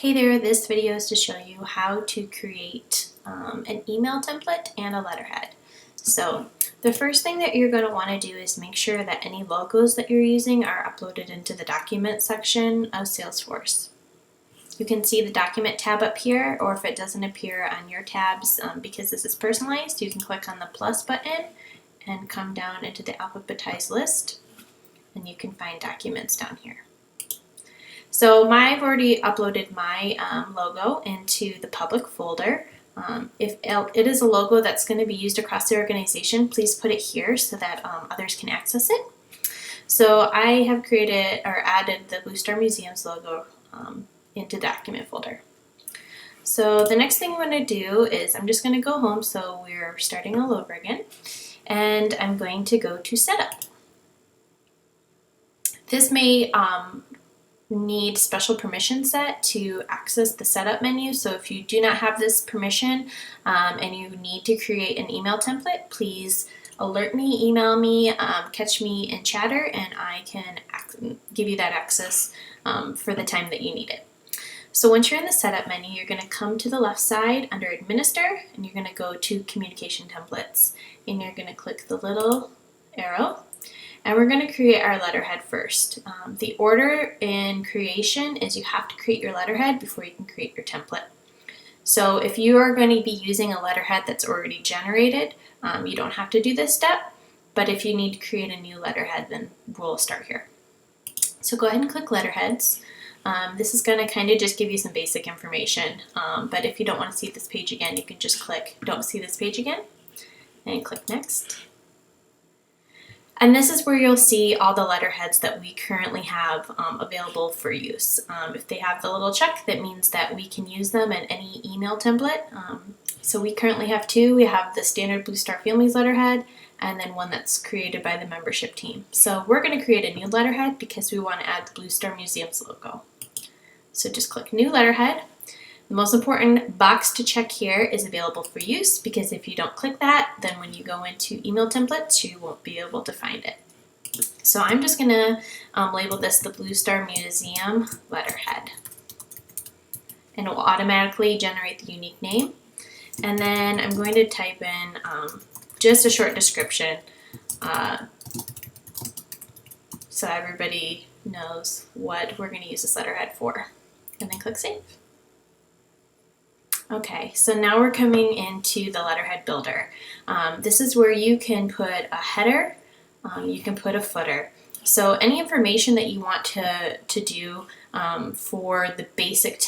Hey there, this video is to show you how to create an email template and a letterhead. So the first thing that you're going to want to do is make sure that any logos that you're using are uploaded into the document section of Salesforce. You can see the document tab up here, or if it doesn't appear on your tabs because this is personalized, you can click on the plus button and come down into the alphabetized list and you can find documents down here. So I've already uploaded my logo into the public folder. If it is a logo that's going to be used across the organization, please put it here so that others can access it. So I have created or added the Blue Star Museum's logo into the document folder. So the next thing I'm going to do is I'm just going to go home, so we're starting all over again, and I'm going to go to Setup. This may need special permission set to access the setup menu. So if you do not have this permission and you need to create an email template, please alert me, email me, catch me in chatter, and I can give you that access for the time that you need it. So once you're in the setup menu, you're going to come to the left side under Administer, and you're going to go to Communication Templates, and you're going to click the little arrow. And we're going to create our letterhead first. The order in creation is you have to create your letterhead before you can create your template. So if you are going to be using a letterhead that's already generated, you don't have to do this step. But if you need to create a new letterhead, then we'll start here. So go ahead and click Letterheads. This is going to kind of just give you some basic information. But if you don't want to see this page again, you can just click Don't See This Page Again and click Next. And this is where you'll see all the letterheads that we currently have available for use. If they have the little check, that means that we can use them in any email template. So we currently have two. We have the standard Blue Star Families letterhead and then one that's created by the membership team. So we're going to create a new letterhead because we want to add the Blue Star Museum's logo. So just click New Letterhead. The most important box to check here is available for use, because if you don't click that, then when you go into email templates, you won't be able to find it. So I'm just going to label this the Blue Star Museum letterhead. And it will automatically generate the unique name. And then I'm going to type in just a short description so everybody knows what we're going to use this letterhead for. And then click Save. Okay, so now we're coming into the letterhead builder. This is where you can put a header, you can put a footer. So any information that you want to do for the basic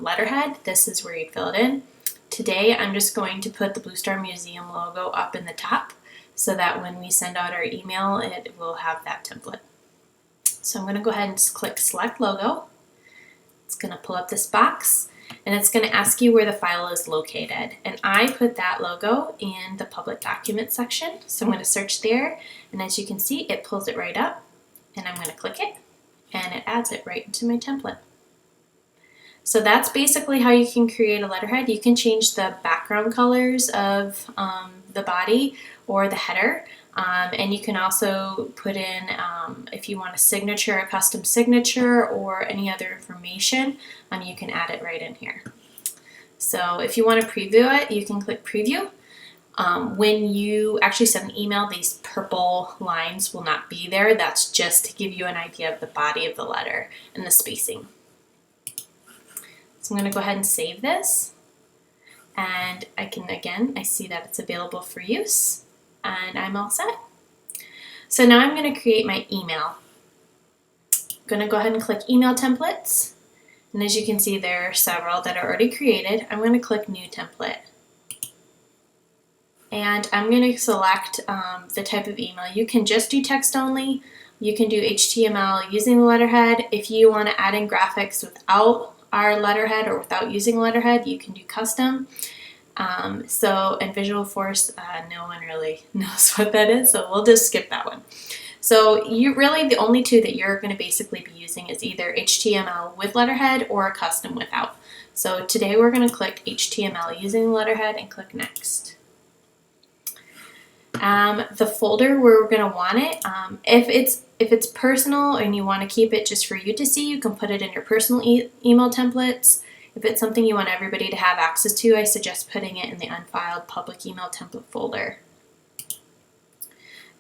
letterhead, this is where you fill it in. Today I'm just going to put the Blue Star Museum logo up in the top so that when we send out our email, it will have that template. So I'm going to go ahead and click Select Logo. It's going to pull up this box, and it's going to ask you where the file is located. And I put that logo in the public document section. So I'm going to search there, and as you can see, it pulls it right up, and I'm going to click it, and it adds it right into my template. So that's basically how you can create a letterhead. You can change the background colors of the body or the header. And you can also put in, if you want a signature, a custom signature, or any other information, you can add it right in here. So if you want to preview it, you can click Preview. When you actually send an email, these purple lines will not be there. That's just to give you an idea of the body of the letter and the spacing. So I'm going to go ahead and save this. And I see that it's available for use. And I'm all set. So now I'm going to create my email. I'm going to go ahead and click Email Templates. And as you can see, there are several that are already created. I'm going to click New Template. And I'm going to select the type of email. You can just do text only. You can do HTML using the letterhead. If you want to add in graphics without our letterhead or without using letterhead, you can do custom. And Visual Force, no one really knows what that is, so we'll just skip that one. So the only two that you're going to basically be using is either HTML with letterhead or custom without. So today we're going to click HTML using letterhead and click Next. The folder where we're going to want it, if it's if it's personal and you want to keep it just for you to see, you can put it in your personal email templates. If it's something you want everybody to have access to, I suggest putting it in the unfiled public email template folder.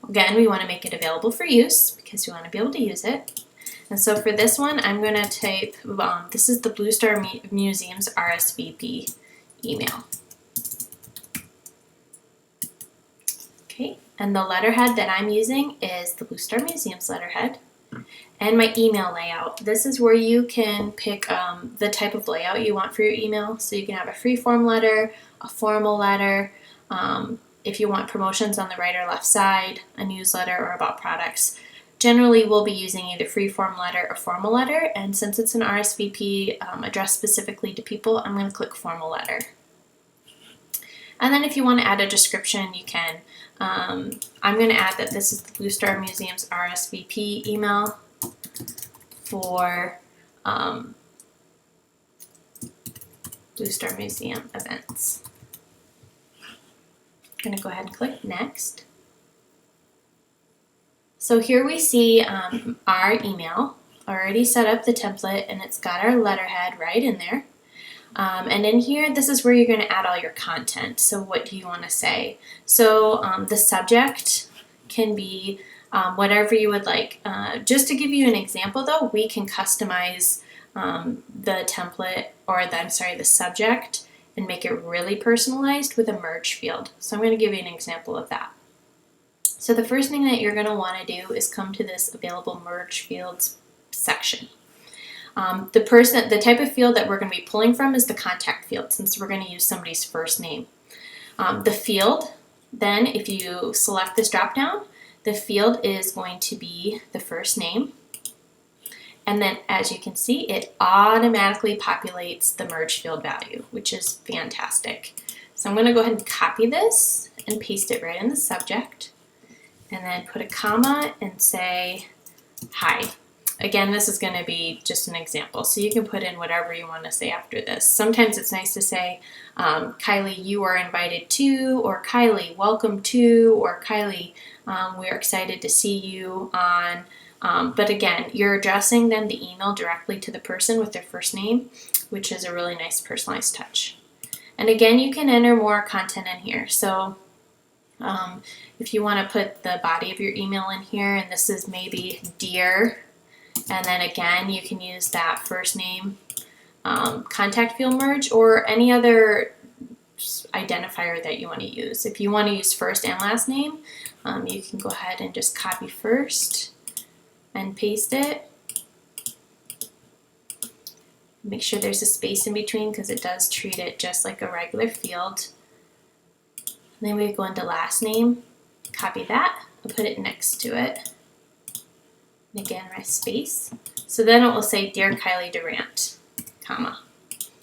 Again, we want to make it available for use because we want to be able to use it. And so for this one, I'm going to type, this is the Blue Star Museum's RSVP email. Okay, and the letterhead that I'm using is the Blue Star Museum's letterhead. And my email layout. This is where you can pick the type of layout you want for your email. So you can have a free-form letter, a formal letter, if you want promotions on the right or left side, a newsletter, or about products. Generally, we'll be using either free-form letter or formal letter, and since it's an RSVP addressed specifically to people, I'm going to click formal letter. And then if you want to add a description, you can. I'm going to add that this is the Blue Star Museum's RSVP email for Blue Star Museum events. I'm going to go ahead and click next. So here we see our email already set up the template, and it's got our letterhead right in there. And in here, this is where you're going to add all your content. So what do you want to say? So the subject can be whatever you would like. Just to give you an example though, we can customize the template, or the subject, and make it really personalized with a merge field. So I'm going to give you an example of that. So the first thing that you're going to want to do is come to this available merge fields section. The type of field that we're going to be pulling from is the contact field, since we're going to use somebody's first name. The field, then if you select this drop down, the field is going to be the first name. And then as you can see, it automatically populates the merge field value, which is fantastic. So I'm going to go ahead and copy this and paste it right in the subject. And then put a comma and say, hi. Again, this is going to be just an example, so you can put in whatever you want to say after this. Sometimes it's nice to say, Kylie, you are invited to, or Kylie, welcome to, or Kylie, we're excited to see you on. But again, you're addressing then the email directly to the person with their first name, which is a really nice personalized touch. And again, you can enter more content in here. So if you want to put the body of your email in here, and this is maybe dear, and then again, you can use that first name contact field merge, or any other identifier that you want to use. If you want to use first and last name, you can go ahead and just copy first and paste it. Make sure there's a space in between because it does treat it just like a regular field. And then we go into last name, copy that, and put it next to it. And again, my space. So then it will say, Dear Kylie Durant, comma.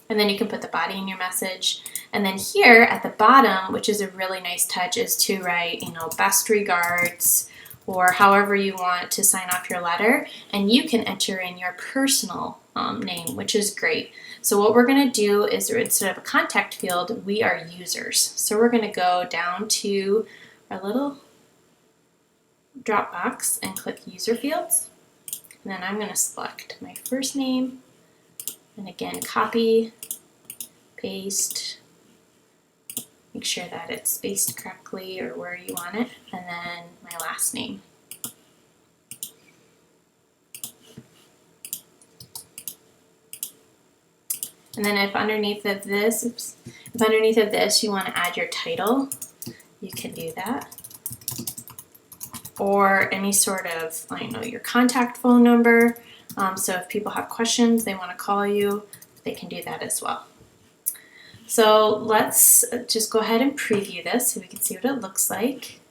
And then you can put the body in your message. And then here at the bottom, which is a really nice touch, is to write, best regards, or however you want to sign off your letter. And you can enter in your personal name, which is great. So what we're going to do is, instead of a contact field, we are users. So we're going to go down to our little drop box and click user fields. And then I'm going to select my first name, and again, copy, paste, make sure that it's spaced correctly or where you want it, and then my last name. And then if underneath of this you want to add your title, you can do that. Or any sort of, your contact phone number. So if people have questions, they want to call you, they can do that as well. So let's just go ahead and preview this so we can see what it looks like.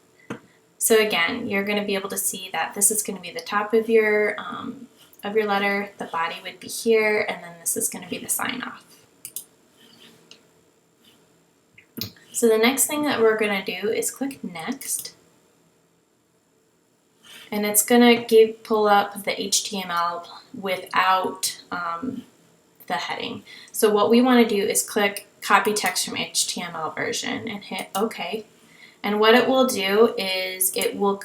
So again, you're going to be able to see that this is going to be the top of your letter, the body would be here, and then this is going to be the sign off. So the next thing that we're going to do is click next. And it's going to pull up the HTML without the heading. So what we want to do is click copy text from HTML version and hit OK. And what it will do is it will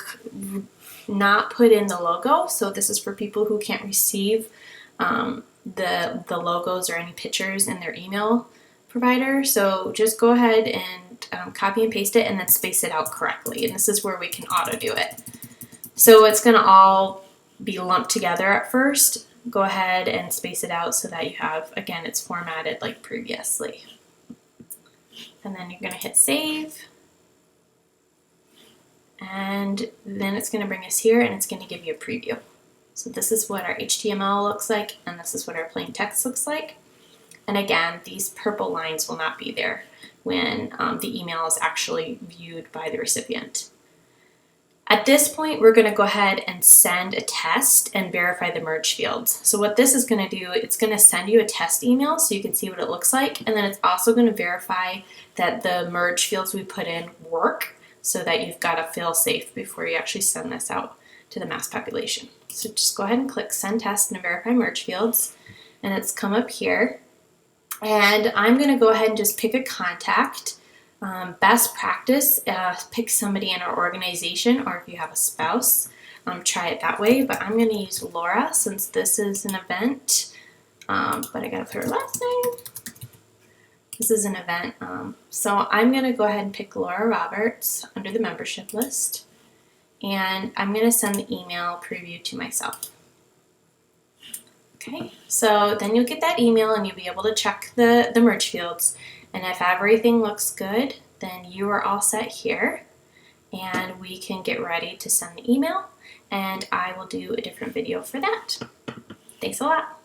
not put in the logo. So this is for people who can't receive the logos or any pictures in their email provider. So just go ahead and copy and paste it and then space it out correctly. And this is where we can auto do it. So it's going to all be lumped together at first. Go ahead and space it out so that you have, again, it's formatted like previously. And then you're going to hit save. And then it's going to bring us here and it's going to give you a preview. So this is what our HTML looks like, and this is what our plain text looks like. And again, these purple lines will not be there when the email is actually viewed by the recipient. At this point, we're going to go ahead and send a test and verify the merge fields. So what this is going to do, it's going to send you a test email so you can see what it looks like, and then it's also going to verify that the merge fields we put in work so that you've got a fail-safe before you actually send this out to the mass population. So just go ahead and click send test and verify merge fields, and it's come up here. And I'm going to go ahead and just pick a contact. Best practice, pick somebody in our organization, or if you have a spouse, try it that way. But I'm going to use Laura since this is an event, but I got to put her last name. This is an event, so I'm going to go ahead and pick Laura Roberts under the membership list, and I'm going to send the email preview to myself. Okay, so then you'll get that email and you'll be able to check the merge fields. And if everything looks good, then you are all set here. And we can get ready to send the email. And I will do a different video for that. Thanks a lot.